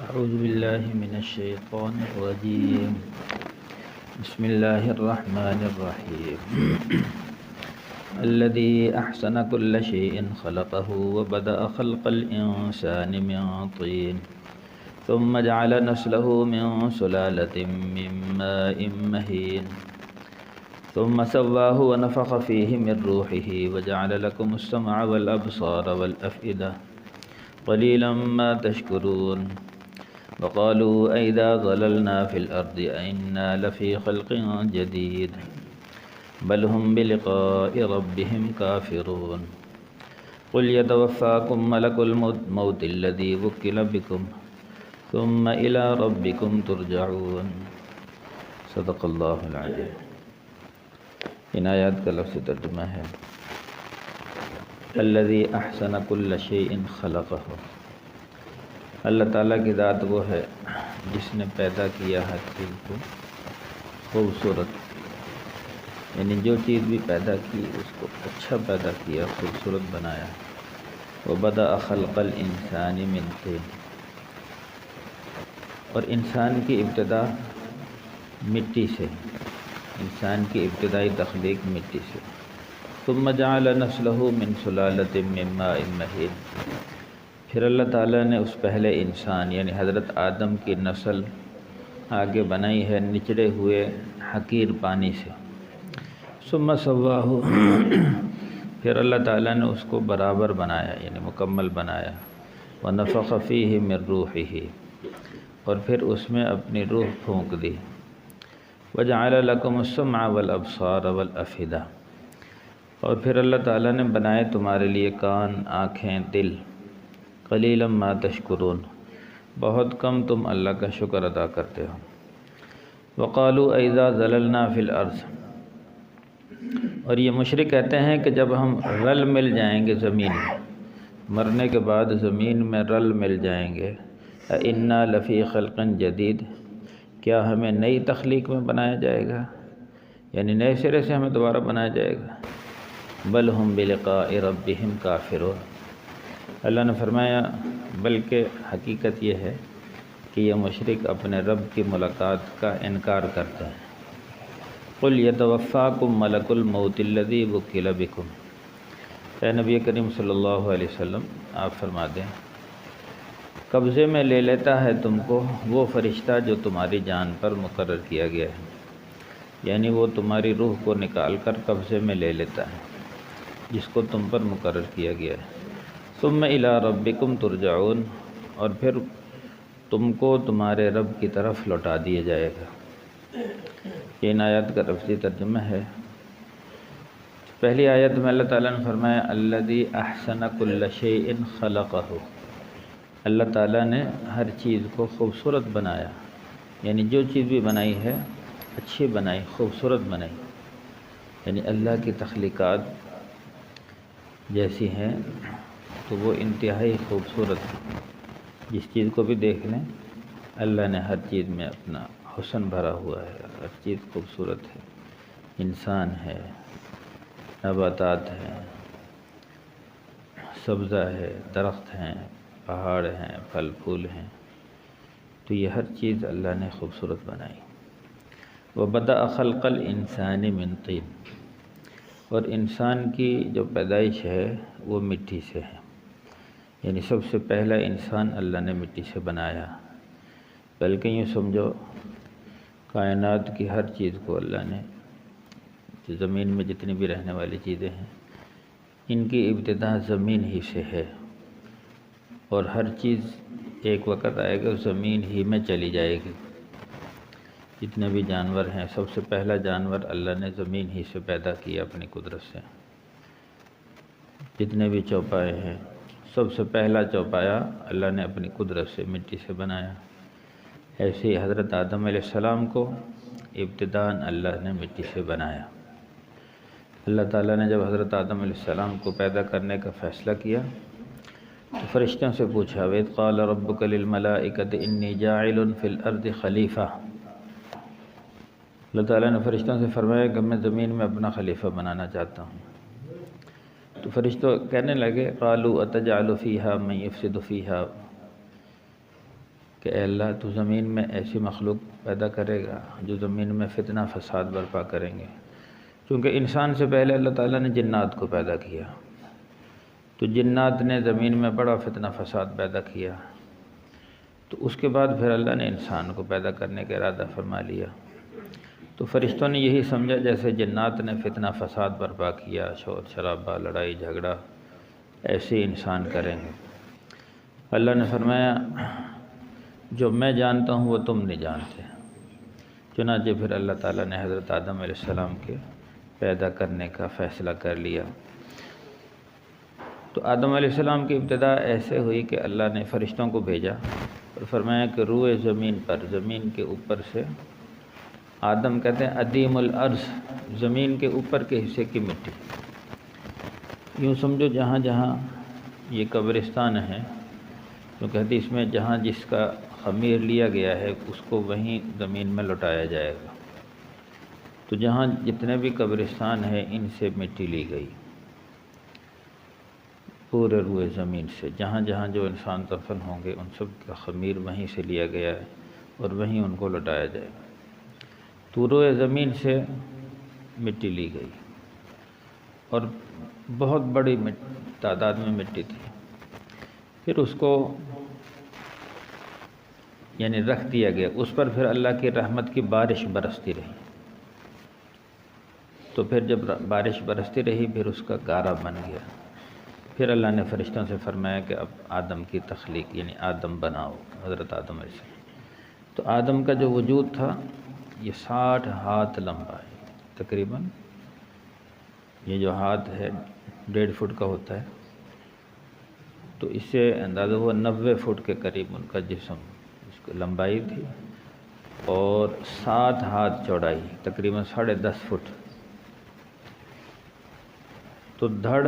أعوذ بالله من الشيطان الرجيم. بسم الله الرحمن الرحيم. الذي أحسن كل شيء خلقه وبدأ خلق الإنسان من طين ثم جعل نسله من سلالة من ماء مهين ثم سواه ونفخ فيه من روحه وجعل لكم السمع والأبصار والأفئدة قليلا ما تشكرون. وقالوا أئذا ضللنا في الأرض أئنا لفي خلق جديد بل هم بلقاء ربهم كافرون. قل يتوفاكم ملك الموت الذي وكل بكم ثم إلى ربكم ترجعون. صدق اللہ العظیم. ان آیات کا لفظ ترجمہ ہے الذی احسن کل شیء خلقہ. اللہ تعالیٰ کی ذات وہ ہے جس نے پیدا کیا ہر چیز کو خوبصورت، یعنی جو چیز بھی پیدا کی اس کو اچھا پیدا کیا، خوبصورت بنایا. وبدأ خلق الانسان من طین، اور انسان کی ابتدا مٹی سے، انسان کی ابتدائی تخلیق مٹی سے. ثم جعل نسلہ من سلالۃ من ماء مہین، پھر اللہ تعالیٰ نے اس پہلے انسان یعنی حضرت آدم کی نسل آگے بنائی ہے نچڑے ہوئے حقیر پانی سے. ثم سواہ، پھر اللہ تعالیٰ نے اس کو برابر بنایا یعنی مکمل بنایا. ونفخ فیہ من روحہ، اور پھر اس میں اپنی روح پھونک دی. وجعل لکم السمع والابصار والافئدہ، اور پھر اللہ تعالیٰ نے بنائے تمہارے لیے کان، آنکھیں، دل. قلیلا ما تشکرون، بہت کم تم اللہ کا شکر ادا کرتے ہو. وقالوا اذا ضللنا فی الارض، اور یہ مشرک کہتے ہیں کہ جب ہم رل مل جائیں گے زمین میں، مرنے کے بعد زمین میں رل مل جائیں گے. اِنَّا لفی خلق جدید، کیا ہمیں نئی تخلیق میں بنایا جائے گا، یعنی نئے سرے سے ہمیں دوبارہ بنایا جائے گا. بل ہم بلقاء ربہم کافرون، اللہ نے فرمایا بلکہ حقیقت یہ ہے کہ یہ مشرک اپنے رب کی ملاقات کا انکار کرتے ہیں. قل یتوفاکم ملک الموت الذی وکل بکم، اے نبی کریم صلی اللہ علیہ وسلم آپ فرما دیں قبضے میں لے لیتا ہے تم کو وہ فرشتہ جو تمہاری جان پر مقرر کیا گیا ہے، یعنی وہ تمہاری روح کو نکال کر قبضے میں لے لیتا ہے جس کو تم پر مقرر کیا گیا ہے. ثم الی ربکم ترجعون، اور پھر تم کو تمہارے رب کی طرف لوٹا دیا جائے گا. یہ ان آیات کا لفظی ترجمہ ہے. پہلی آیت میں اللہ تعالیٰ نے فرمایا الذی احسن کل شیء خلقہ، اللہ تعالیٰ نے ہر چیز کو خوبصورت بنایا، یعنی جو چیز بھی بنائی ہے اچھی بنائی، خوبصورت بنائی. یعنی اللہ کی تخلیقات جیسی ہیں تو وہ انتہائی خوبصورت ہے. جس چیز کو بھی دیکھ لیں اللہ نے ہر چیز میں اپنا حسن بھرا ہوا ہے، ہر چیز خوبصورت ہے. انسان ہے، نباتات ہیں، سبزہ ہے، درخت ہیں، پہاڑ ہیں، پھل پھول ہیں، تو یہ ہر چیز اللہ نے خوبصورت بنائی. وبدأ خلق الانسان من طین، اور انسان کی جو پیدائش ہے وہ مٹی سے ہے، یعنی سب سے پہلا انسان اللہ نے مٹی سے بنایا. بلکہ یوں سمجھو کائنات کی ہر چیز کو اللہ نے، زمین میں جتنی بھی رہنے والی چیزیں ہیں ان کی ابتدا زمین ہی سے ہے، اور ہر چیز ایک وقت آئے گا زمین ہی میں چلی جائے گی. جتنے بھی جانور ہیں سب سے پہلا جانور اللہ نے زمین ہی سے پیدا کیا اپنی قدرت سے. جتنے بھی چوپائے ہیں سب سے پہلا چوپایا اللہ نے اپنی قدرت سے مٹی سے بنایا. ایسے ہی حضرت آدم علیہ السلام کو ابتداءً اللہ نے مٹی سے بنایا. اللہ تعالیٰ نے جب حضرت آدم علیہ السلام کو پیدا کرنے کا فیصلہ کیا تو فرشتوں سے پوچھا وَإِذْ قَالَ رَبُّكَ لِلْمَلَائِكَةِ إِنِّي جَاعِلٌ فِي الْأَرْضِ خَلِيفَةً، اللہ تعالیٰ نے فرشتوں سے فرمایا کہ میں زمین میں اپنا خلیفہ بنانا چاہتا ہوں. تو فرشتوں کہنے لگے قَالُوا أَتَجْعَلُ فِيهَا مَن يُفْسِدُ فِيهَا، کہ اے اللہ تو زمین میں ایسی مخلوق پیدا کرے گا جو زمین میں فتنہ فساد برپا کریں گے، چونکہ انسان سے پہلے اللہ تعالیٰ نے جنات کو پیدا کیا، تو جنات نے زمین میں بڑا فتنہ فساد پیدا کیا، تو اس کے بعد پھر اللہ نے انسان کو پیدا کرنے کا ارادہ فرما لیا۔ تو فرشتوں نے یہی سمجھا جیسے جنات نے فتنہ فساد برپا کیا، شور شرابہ، لڑائی جھگڑا، ایسے ہی انسان کریں گے۔ اللہ نے فرمایا جو میں جانتا ہوں وہ تم نہیں جانتے، چنانچہ پھر اللہ تعالیٰ نے حضرت آدم علیہ السلام کے پیدا کرنے کا فیصلہ کر لیا۔ تو آدم علیہ السلام کی ابتدا ایسے ہوئی کہ اللہ نے فرشتوں کو بھیجا اور فرمایا کہ روئے زمین پر، زمین کے اوپر سے، آدم کہتے ہیں عدیم الارض، زمین کے اوپر کے حصے کی مٹی، یوں سمجھو جہاں جہاں یہ قبرستان ہے، کیونکہ حدیث میں جہاں جس کا خمیر لیا گیا ہے اس کو وہیں زمین میں لوٹایا جائے گا، تو جہاں جتنے بھی قبرستان ہیں ان سے مٹی لی گئی، پورے روئے زمین سے، جہاں جہاں جو انسان دفن ہوں گے ان سب کا خمیر وہیں سے لیا گیا ہے اور وہیں ان کو لوٹایا جائے گا۔ تو روئے زمین سے مٹی لی گئی اور بہت بڑی تعداد میں مٹی تھی، پھر اس کو یعنی رکھ دیا گیا، اس پر پھر اللہ کی رحمت کی بارش برستی رہی، تو پھر جب بارش برستی رہی پھر اس کا گارا بن گیا، پھر اللہ نے فرشتوں سے فرمایا کہ اب آدم کی تخلیق یعنی آدم بناؤ، حضرت آدم علیہ السلام۔ تو آدم کا جو وجود تھا یہ 60 ہاتھ لمبا ہے تقریباً، یہ جو ہاتھ ہے 1.5 فٹ کا ہوتا ہے، تو اس سے اندازہ ہوا 90 فٹ کے قریب ان کا جسم، اس کی لمبائی تھی، اور 7 ہاتھ چوڑائی، تقریباً 10.5 فٹ۔ تو دھڑ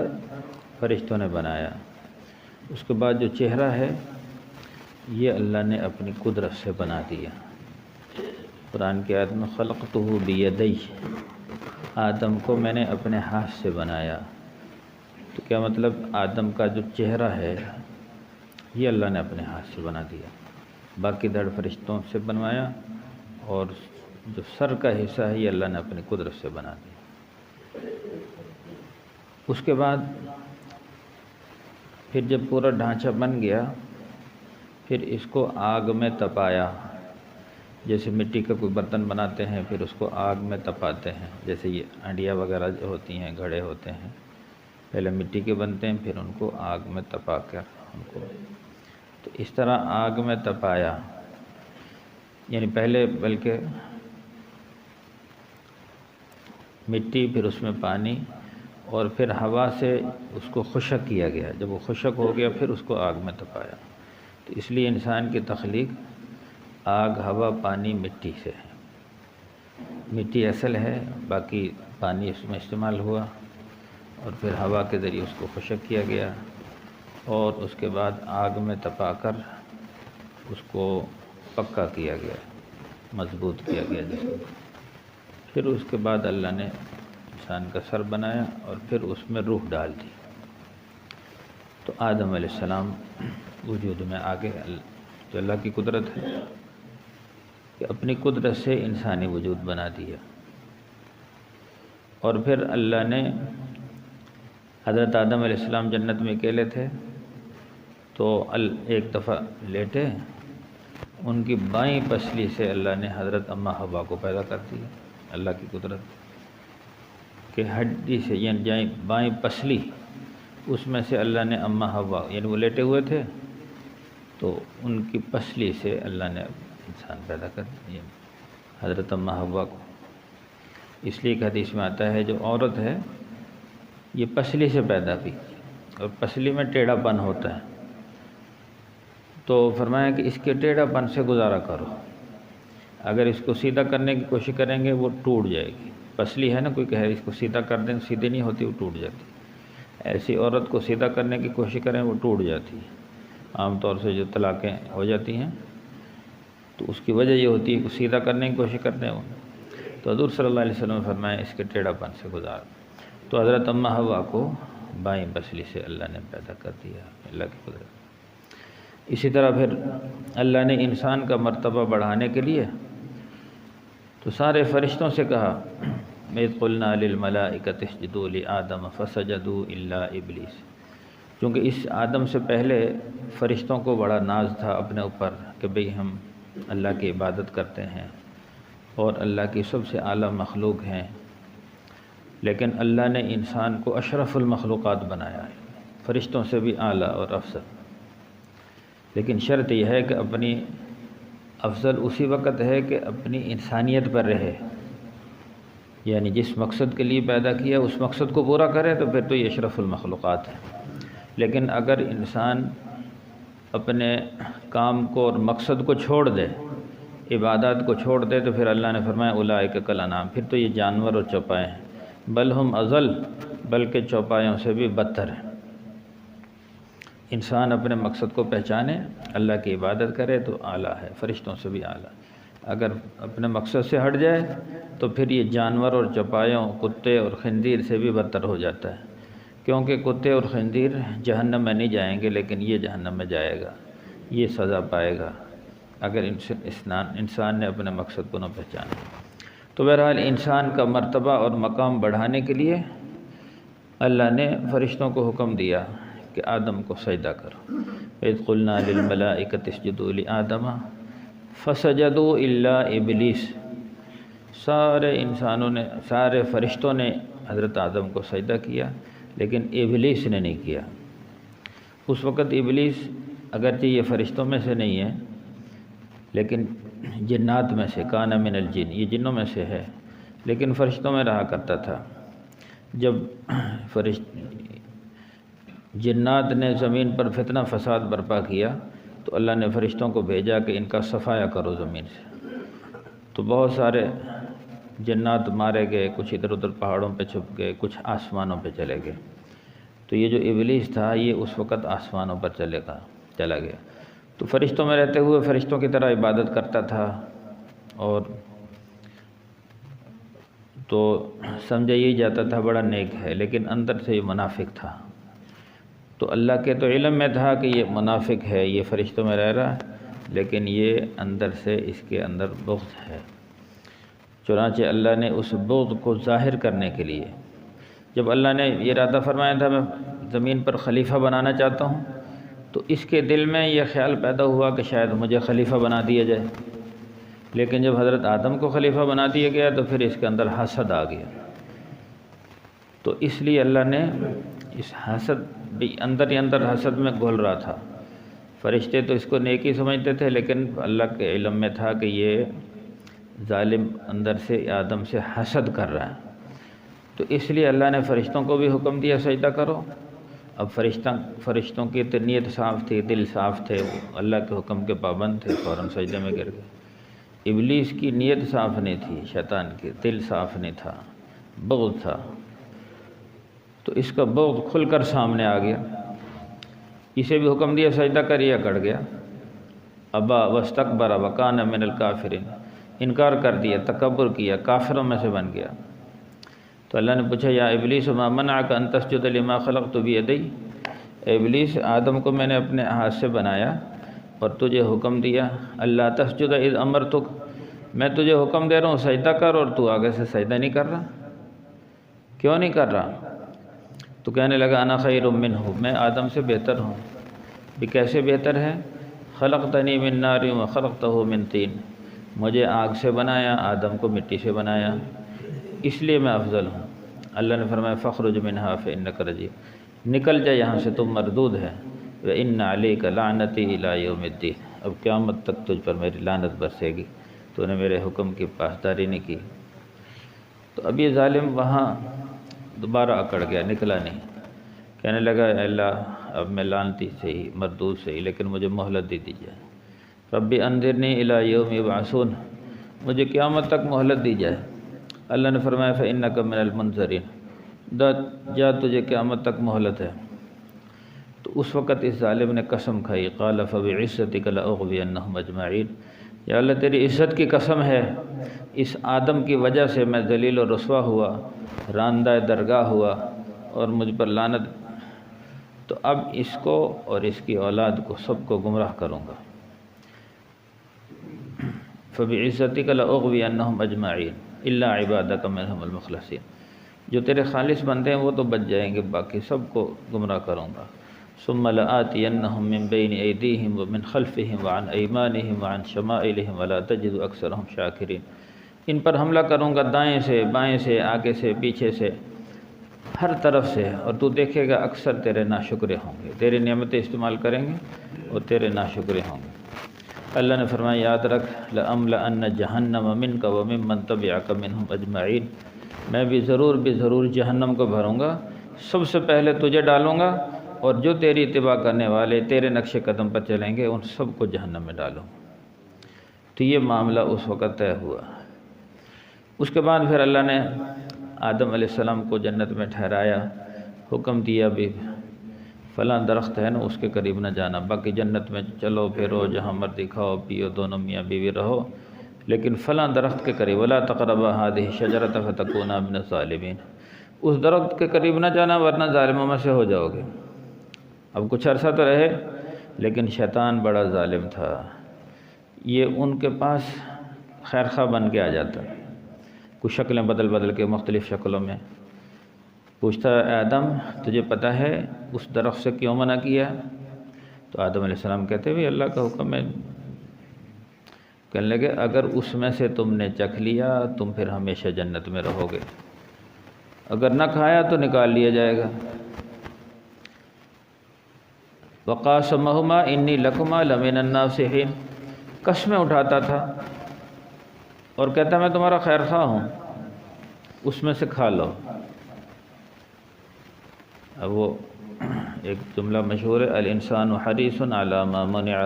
فرشتوں نے بنایا، اس کے بعد جو چہرہ ہے یہ اللہ نے اپنی قدرت سے بنا دیا۔ قرآن کی آیت میں خلقتہ بیدی، آدم کو میں نے اپنے ہاتھ سے بنایا، تو کیا مطلب آدم کا جو چہرہ ہے یہ اللہ نے اپنے ہاتھ سے بنا دیا، باقی دھڑ فرشتوں سے بنوایا، اور جو سر کا حصہ ہے یہ اللہ نے اپنی قدرت سے بنا دیا۔ اس کے بعد پھر جب پورا ڈھانچہ بن گیا پھر اس کو آگ میں تپایا، جیسے مٹی کا کوئی برتن بناتے ہیں پھر اس کو آگ میں تپاتے ہیں، جیسے یہ ہنڈیا وغیرہ جو ہوتی ہیں، گھڑے ہوتے ہیں، پہلے مٹی کے بنتے ہیں پھر ان کو آگ میں تپا کر ان کو، تو اس طرح آگ میں تپایا، یعنی پہلے بلکہ مٹی پھر اس میں پانی اور پھر ہوا سے اس کو خشک کیا گیا، جب وہ خشک ہو گیا پھر اس کو آگ میں تپایا۔ تو اس لیے انسان کی تخلیق آگ، ہوا، پانی، مٹی سے ہے۔ مٹی اصل ہے، باقی پانی اس میں استعمال ہوا اور پھر ہوا کے ذریعے اس کو خشک کیا گیا، اور اس کے بعد آگ میں تپا کر اس کو پکا کیا گیا، مضبوط کیا گیا جسم کو۔ پھر اس کے بعد اللہ نے انسان کا سر بنایا اور پھر اس میں روح ڈال دی، تو آدم علیہ السلام وجود میں آگے، جو اللہ کی قدرت ہے کہ اپنی قدرت سے انسانی وجود بنا دیا۔ اور پھر اللہ نے حضرت آدم علیہ السلام جنت میں اکیلے تھے، تو ایک دفعہ لیٹے، ان کی بائیں پسلی سے اللہ نے حضرت اماں حوا کو پیدا کر دیا، اللہ کی قدرت کہ ہڈی سے یعنی بائیں پسلی، اس میں سے اللہ نے اماں حوا، یعنی وہ لیٹے ہوئے تھے تو ان کی پسلی سے اللہ نے انسان پیدا کر دیا، حضرت اماں حوا کو۔ اس لیے کہ حدیث میں آتا ہے جو عورت ہے یہ پسلی سے پیدا ہوئی اور پسلی میں ٹیڑھا پن ہوتا ہے، تو فرمایا کہ اس کے ٹیڑھا پن سے گزارا کرو، اگر اس کو سیدھا کرنے کی کوشش کریں گے وہ ٹوٹ جائے گی۔ پسلی ہے نا، کوئی کہے اس کو سیدھا کر دیں، سیدھی نہیں ہوتی، وہ ٹوٹ جاتی، ایسی عورت کو سیدھا کرنے کی کوشش کریں وہ ٹوٹ جاتی ہے۔ عام طور سے جو طلاقیں ہو جاتی ہیں تو اس کی وجہ یہ ہوتی ہے کہ سیدھا کرنے کی کوشش کرتے ہیں وہ، تو حضور صلی اللہ علیہ وسلم نے فرمایا اس کے ٹیڑھا پن سے گزار۔ تو حضرت اماں حوا کو بائیں پسلی سے اللہ نے پیدا کر دیا، اللہ کی قدرت۔ اسی طرح پھر اللہ نے انسان کا مرتبہ بڑھانے کے لیے تو سارے فرشتوں سے کہا وَإِذْ قُلْنَا لِلْمَلَائِكَةِ اسْجُدُوا لِآدَمَ فَسَجَدُوا إِلَّا إِبْلِيسَ، کیونکہ اس آدم سے پہلے فرشتوں کو بڑا ناز تھا اپنے اوپر کہ بھئی ہم اللہ کی عبادت کرتے ہیں اور اللہ کی سب سے اعلیٰ مخلوق ہیں، لیکن اللہ نے انسان کو اشرف المخلوقات بنایا ہے، فرشتوں سے بھی اعلیٰ اور افضل، لیکن شرط یہ ہے کہ اپنی افضل اسی وقت ہے کہ اپنی انسانیت پر رہے، یعنی جس مقصد کے لیے پیدا کیا اس مقصد کو پورا کرے تو پھر تو یہ اشرف المخلوقات ہے۔ لیکن اگر انسان اپنے کام کو اور مقصد کو چھوڑ دے، عبادات کو چھوڑ دے، تو پھر اللہ نے فرمایا اولئک کالانعام، پھر تو یہ جانور اور چوپائے ہیں، بل ہم اضل، بلکہ چوپایوں سے بھی بدتر ہیں۔ انسان اپنے مقصد کو پہچانے، اللہ کی عبادت کرے تو اعلیٰ ہے، فرشتوں سے بھی اعلیٰ۔ اگر اپنے مقصد سے ہٹ جائے تو پھر یہ جانور اور چوپایوں، کتے اور خنزیر سے بھی بدتر ہو جاتا ہے، کیونکہ کتے اور خنزیر جہنم میں نہیں جائیں گے، لیکن یہ جہنم میں جائے گا، یہ سزا پائے گا اگر انسان نے اپنے مقصد کو نہ پہچانا۔ تو بہرحال انسان کا مرتبہ اور مقام بڑھانے کے لیے اللہ نے فرشتوں کو حکم دیا کہ آدم کو سجدہ کرو۔ وَإِذْ قُلْنَا لِلْمَلَائِكَةِ اسْجُدُوا لِآدَمَ فَسَجَدُوا إِلَّا إِبْلِيسَ، سارے فرشتوں نے حضرت آدم کو سجدہ کیا، لیکن ابلیس نے نہیں کیا۔ اس وقت ابلیس اگرچہ یہ فرشتوں میں سے نہیں ہے، لیکن جنات میں سے، کان من الجن، یہ جنوں میں سے ہے، لیکن فرشتوں میں رہا کرتا تھا۔ جب جنات نے زمین پر فتنہ فساد برپا کیا تو اللہ نے فرشتوں کو بھیجا کہ ان کا صفایا کرو زمین سے، تو بہت سارے جنات مارے گئے، کچھ ادھر ادھر پہاڑوں پہ چھپ گئے، کچھ آسمانوں پہ چلے گئے۔ تو یہ جو ابلیس تھا یہ اس وقت آسمانوں پر چلا گیا، تو فرشتوں میں رہتے ہوئے فرشتوں کی طرح عبادت کرتا تھا، اور تو سمجھا یہی جاتا تھا بڑا نیک ہے، لیکن اندر سے یہ منافق تھا۔ تو اللہ کے تو علم میں تھا کہ یہ منافق ہے، یہ فرشتوں میں رہ رہا ہے، لیکن یہ اندر سے اس کے اندر بغض ہے۔ چنانچہ اللہ نے اس بغض کو ظاہر کرنے کے لیے، جب اللہ نے یہ ارادہ فرمایا تھا میں زمین پر خلیفہ بنانا چاہتا ہوں، تو اس کے دل میں یہ خیال پیدا ہوا کہ شاید مجھے خلیفہ بنا دیا جائے، لیکن جب حضرت آدم کو خلیفہ بنا دیا گیا تو پھر اس کے اندر حسد آ گیا۔ تو اس لیے اللہ نے اس حسد بھی اندر ہی اندر حسد میں گھل رہا تھا۔ فرشتے تو اس کو نیکی سمجھتے تھے، لیکن اللہ کے علم میں تھا کہ یہ ظالم اندر سے آدم سے حسد کر رہا ہے، تو اس لیے اللہ نے فرشتوں کو بھی حکم دیا سجدہ کرو۔ اب فرشتوں کی نیت صاف تھی، دل صاف تھے، وہ اللہ کے حکم کے پابند تھے، فوراً سجدے میں گر گئے۔ ابلیس کی نیت صاف نہیں تھی، شیطان کی دل صاف نہیں تھا، بغض تھا، تو اس کا بغض کھل کر سامنے آ گیا۔ اسے بھی حکم دیا سجدہ کریے، کٹ گیا۔ ابا واستکبر وکان من الکافرین، انکار کر دیا، تکبر کیا، کافروں میں سے بن گیا۔ تو اللہ نے پوچھا یا ابلیس ما منعک ان تسجد لما خلقت بیدی، اے ابلیس آدم کو میں نے اپنے ہاتھ سے بنایا اور تجھے حکم دیا اللہ تسجد اذ امرتک، میں تجھے حکم دے رہا ہوں سجدہ کر اور تو آگے سے سجدہ نہیں کر رہا، کیوں نہیں کر رہا؟ تو کہنے لگا انا خیر منہ، میں آدم سے بہتر ہوں۔ بھی کیسے بہتر ہے؟ خلقتنی من نار وخلقتہ من طین، مجھے آگ سے بنایا، آدم کو مٹی سے بنایا، اس لیے میں افضل ہوں۔ اللہ نے فرمایا فاخرج منہا فانک رجیم، نکل جا یہاں سے، تم مردود ہے، وان علیک لعنتی الی یوم الدین، اب قیامت تک تجھ پر میری لعنت برسے گی، تو نے میرے حکم کی پاسداری نہیں کی۔ تو اب یہ ظالم وہاں دوبارہ اکڑ گیا، نکلا نہیں، کہنے لگا اے اللہ اب میں لعنتی سے ہی، مردود سے ہی، لیکن مجھے مہلت دے دیجیے، ربی انذرنی الی یوم یبعثون، مجھے قیامت تک مہلت دی جائے۔ اللہ نے فرمایا فإنک من المنظرین، جا تجھے قیامت تک مہلت ہے۔ تو اس وقت اس ظالم نے قسم کھائی، قال فبعزتک لاغوینہم اجمعین، یا اللہ تیری عزت کی قسم ہے، اس آدم کی وجہ سے میں ذلیل و رسوا ہوا، راندہ درگاہ ہوا، اور مجھ پر لعنت تو اب اس کو اور اس کی اولاد کو سب کو گمراہ کروں گا۔ فَبِعِزَّتِكَ لَأُغْوِيَنَّهُمْ أَجْمَعِينَ إِلَّا عِبَادَكَ مِنْهُمُ الْمُخْلَصِينَ، جو تیرے خالص بندے ہیں وہ تو بچ جائیں گے، باقی سب کو گمراہ کروں گا۔ ثُمَّ لَآتِيَنَّهُمْ مِنْ بَيْنِ أَيْدِيهِمْ وَمِنْ خَلْفِهِمْ وَعَنْ أَيْمَانِهِمْ وَعَنْ شَمَائِلِهِمْ وَلَا تَجِدُ أَكْثَرَهُمْ شَاكِرِينَ، ان پر حملہ کروں گا دائیں سے، بائیں سے، آگے سے، پیچھے سے، ہر طرف سے، اور تو دیکھے گا اکثر تیرے ناشکرے ہوں گے، تیری نعمتیں استعمال کریں گے اور تیرے ناشکرے ہوں گے۔ اللہ نے فرمایا یاد رکھ لَأَمْلَأَنَّ جَهَنَّمَ مِنْكَ وَمِمَّنْ تَبِعَكَ مِنْهُمْ أَجْمَعِينَ، میں بھی ضرور جہنم کو بھروں گا، سب سے پہلے تجھے ڈالوں گا، اور جو تیری اتباع کرنے والے تیرے نقش قدم پر چلیں گے ان سب کو جہنم میں ڈالوں۔ تو یہ معاملہ اس وقت طے ہوا۔ اس کے بعد پھر اللہ نے آدم علیہ السلام کو جنت میں ٹھہرایا، حکم دیا بھی فلاں درخت ہے نا اس کے قریب نہ جانا، باقی جنت میں چلو پھرو جہاں مرضی کھاؤ پیو، دونوں میاں بیوی رہو، لیکن فلاں درخت کے قریب وَلَا تَقْرَبَا هَٰذِهِ الشَّجَرَةَ فَتَكُونَا مِنَ الظَّالِمِينَ، اس درخت کے قریب نہ جانا ورنہ ظالموں میں سے ہو جاؤ گے۔ اب کچھ عرصہ تو رہے، لیکن شیطان بڑا ظالم تھا، یہ ان کے پاس خیر خواہ بن کے آ جاتا، کچھ شکلیں بدل کے مختلف شکلوں میں پوچھتا ہے آدم تجھے پتہ ہے اس درخت سے کیوں منع کیا؟ تو آدم علیہ السلام کہتے ہیں اللہ کا حکم ہے۔ کہنے لگے اگر اس میں سے تم نے چکھ لیا تم پھر ہمیشہ جنت میں رہو گے، اگر نہ کھایا تو نکال لیا جائے گا۔ وَقَاسَمَهُمَا إِنِّي لَكُمَا لَمِنَ النَّاصِحِينَ، قسمیں اٹھاتا تھا اور کہتا میں تمہارا خیر خواہ ہوں، اس میں سے کھا لو۔ اب وہ ایک جملہ مشہور ہے الانسان حریص علی ما منع،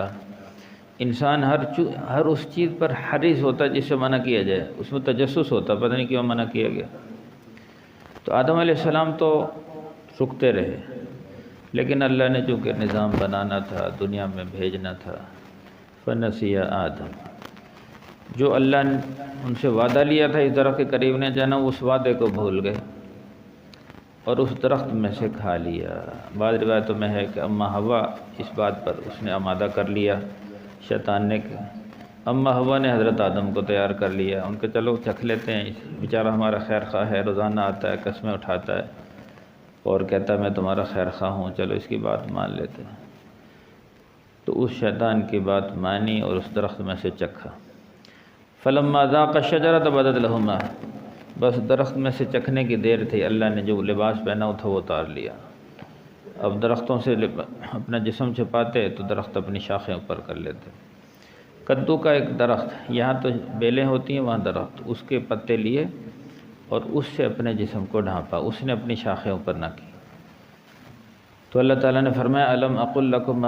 انسان ہر اس چیز پر حریص ہوتا ہے جس سے منع کیا جائے، اس میں تجسس ہوتا، پتہ نہیں کیوں منع کیا گیا۔ تو آدم علیہ السلام تو رکتے رہے، لیکن اللہ نے چونکہ نظام بنانا تھا، دنیا میں بھیجنا تھا، فنسی آدم، جو اللہ نے ان سے وعدہ لیا تھا اس درخت کے قریب نہیں جانا، اس وعدے کو بھول گئے اور اس درخت میں سے کھا لیا۔ بعض روایتوں میں ہے کہ اماں حوا اس بات پر اس نے آمادہ کر لیا، شیطان نے، اماں حوا نے حضرت آدم کو تیار کر لیا، ان کے چلو چکھ لیتے ہیں، بیچارہ ہمارا خیر خواہ ہے، روزانہ آتا ہے، قسمیں اٹھاتا ہے اور کہتا ہے میں تمہارا خیر خواہ ہوں، چلو اس کی بات مان لیتے ہیں۔ تو اس شیطان کی بات مانی اور اس درخت میں سے چکھا۔ فلما ذاق الشجرة بدت لهما، بس درخت میں سے چکھنے کی دیر تھی، اللہ نے جو لباس پہنا تھا وہ اتار لیا۔ اب درختوں سے اپنا جسم چھپاتے تو درخت اپنی شاخیں اوپر کر لیتے۔ کدو کا ایک درخت، یہاں تو بیلیں ہوتی ہیں وہاں درخت، اس کے پتے لیے اور اس سے اپنے جسم کو ڈھانپا، اس نے اپنی شاخیں اوپر نہ کی۔ تو اللہ تعالیٰ نے فرمایا الم اقل لکم،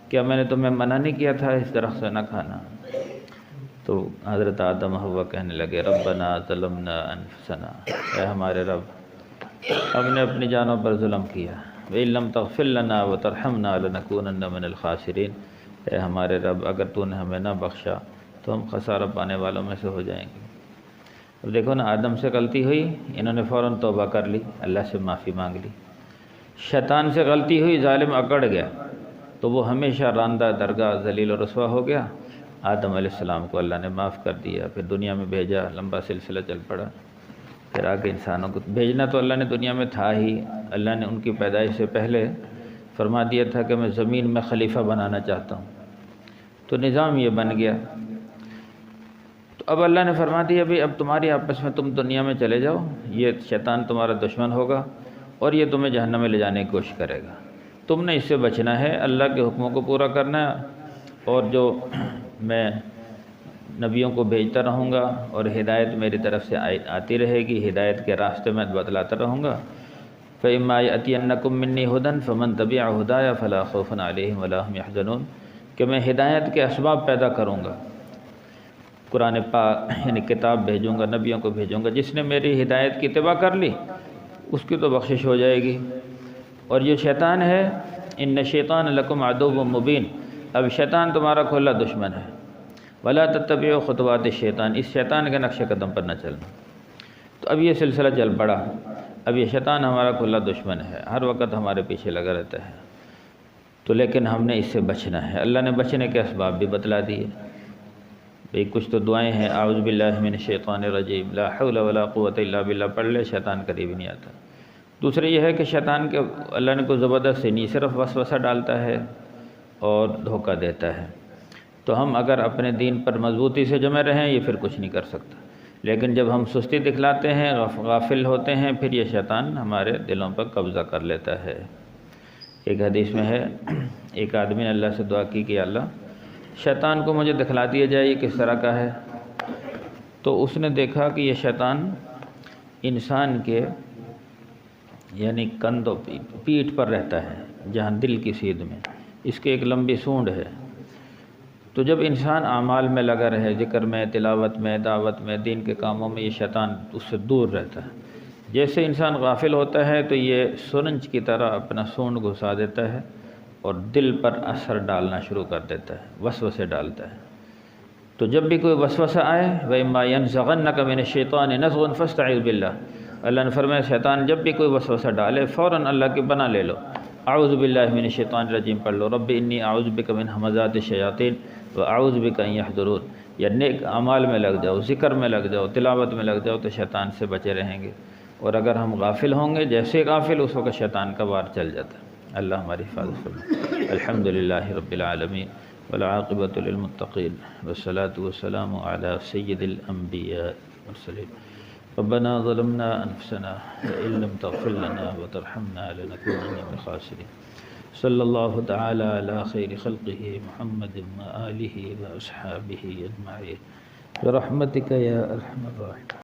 کیا میں نے تمہیں منع نہیں کیا تھا اس درخت سے نہ کھانا؟ تو حضرت آدم حوا کہنے لگے ربنا ظلمنا انفسنا، اے ہمارے رب ہم نے اپنی جانوں پر ظلم کیا، وَإِن لَّمْ تَغْفِرْ لَنَا وَتَرْحَمْنَا لَنَكُونَنَّ مِنَ الْخَاسِرِينَ، اے ہمارے رب اگر تو نے ہمیں نہ بخشا تو ہم خسارہ پانے والوں میں سے ہو جائیں گے۔ اب دیکھو نا، آدم سے غلطی ہوئی، انہوں نے فوراً توبہ کر لی، اللہ سے معافی مانگ لی۔ شیطان سے غلطی ہوئی، ظالم اکڑ گیا تو وہ ہمیشہ راندہ درگاہ ذلیل و رسوا ہو گیا۔ آدم علیہ السلام کو اللہ نے معاف کر دیا، پھر دنیا میں بھیجا، لمبا سلسلہ چل پڑا، پھر آگے انسانوں کو بھیجنا تو اللہ نے دنیا میں تھا ہی، اللہ نے ان کی پیدائش سے پہلے فرما دیا تھا کہ میں زمین میں خلیفہ بنانا چاہتا ہوں، تو نظام یہ بن گیا۔ تو اب اللہ نے فرما دیا بھی اب تمہاری آپس میں تم دنیا میں چلے جاؤ، یہ شیطان تمہارا دشمن ہوگا اور یہ تمہیں جہنم میں لے جانے کی کوشش کرے گا، تم نے اس سے بچنا ہے، اللہ کے حکموں کو پورا کرنا ہے، اور جو میں نبیوں کو بھیجتا رہوں گا اور ہدایت میری طرف سے آتی رہے گی، ہدایت کے راستے میں بتلاتا رہوں گا۔ فَإِمَّا يَأْتِيَنَّكُم مِّنِّي هُدًى فَمَن تَبِعَ هُدَايَ فَلَا خَوْفٌ عَلَيْهِمْ وَلَا هُمْ يَحْزَنُونَ، کہ میں ہدایت کے اسباب پیدا کروں گا، قرآن پاک یعنی کتاب بھیجوں گا، نبیوں کو بھیجوں گا، جس نے میری ہدایت کی اتباع کر لی اس کی تو بخشش ہو جائے گی۔ اور یہ شیطان ہے ان شیطان لکم عدو مبین، اب شیطان تمہارا کھلا دشمن ہے، ولا تتبعوا خطوات الشیطان، اس شیطان کے نقش قدم پر نہ چلنا۔ تو اب یہ سلسلہ چل پڑا، اب یہ شیطان ہمارا کھلا دشمن ہے، ہر وقت ہمارے پیچھے لگا رہتا ہے، تو لیکن ہم نے اس سے بچنا ہے۔ اللہ نے بچنے کے اسباب بھی بتلا دیے بھئی، کچھ تو دعائیں ہیں، اعوذ باللہ من الشیطان الرجیم، لا حول ولا قوت الا باللہ پڑھ لے، شیطان قریب نہیں آتا۔ دوسرے یہ ہے کہ شیطان کے اللہ نے کوئی زبردست نہیں، صرف وسوسہ ڈالتا ہے اور دھوکہ دیتا ہے، تو ہم اگر اپنے دین پر مضبوطی سے جمے رہیں یہ پھر کچھ نہیں کر سکتا، لیکن جب ہم سستی دکھلاتے ہیں، غافل ہوتے ہیں، پھر یہ شیطان ہمارے دلوں پر قبضہ کر لیتا ہے۔ ایک حدیث میں ہے، ایک آدمی نے اللہ سے دعا کی کہ اللہ شیطان کو مجھے دکھلا دیا جائے یہ کس طرح کا ہے، تو اس نے دیکھا کہ یہ شیطان انسان کے یعنی کندھ و پیٹھ پر رہتا ہے، جہاں دل کی سیدھ میں اس کے ایک لمبی سونڈ ہے۔ تو جب انسان اعمال میں لگا رہے، ذکر میں، تلاوت میں، دعوت میں، دین کے کاموں میں، یہ شیطان اس سے دور رہتا ہے۔ جیسے انسان غافل ہوتا ہے تو یہ سرنج کی طرح اپنا سونڈ گھسا دیتا ہے اور دل پر اثر ڈالنا شروع کر دیتا ہے، وسوسے ڈالتا ہے۔ تو جب بھی کوئی وسوسہ آئے، وَإِمَّا يَنزَغَنَّكَ مِنَ الشَّيْطَانِ نَزْغٌ فَاسْتَعِذْ بِاللَّهِ، اللہ نے فرمایا شیطان جب بھی کوئی وسوسہ ڈالے فوراً اللہ کی پناہ لے لو، اعوذ باللہ من الشیطان الرجیم پڑھ لو، رب انی اعوذ بک من ہمزات الشیاطین واعوذ بک ان یحضرون، یا نیک اعمال میں لگ جاؤ، ذکر میں لگ جاؤ، تلاوت میں لگ جاؤ، تو شیطان سے بچے رہیں گے۔ اور اگر ہم غافل ہوں گے، جیسے غافل اس وقت شیطان کا وار چل جاتا ہے۔ اللہ ہماری حفاظت فرمائے۔ الحمدللہ رب العالمین والعاقبۃ للمتقین والصلاة والسلام علی سید الانبیاء والمرسلین۔ ربنا ظلمنا انفسنا وان لم تغفر لنا وترحمنا لنكونن من الخاسرین۔ صلی اللہ تعالی علی خیر خلقہ محمد وآلہ واصحابہ اجمعین برحمتک یا ارحم الراحمین۔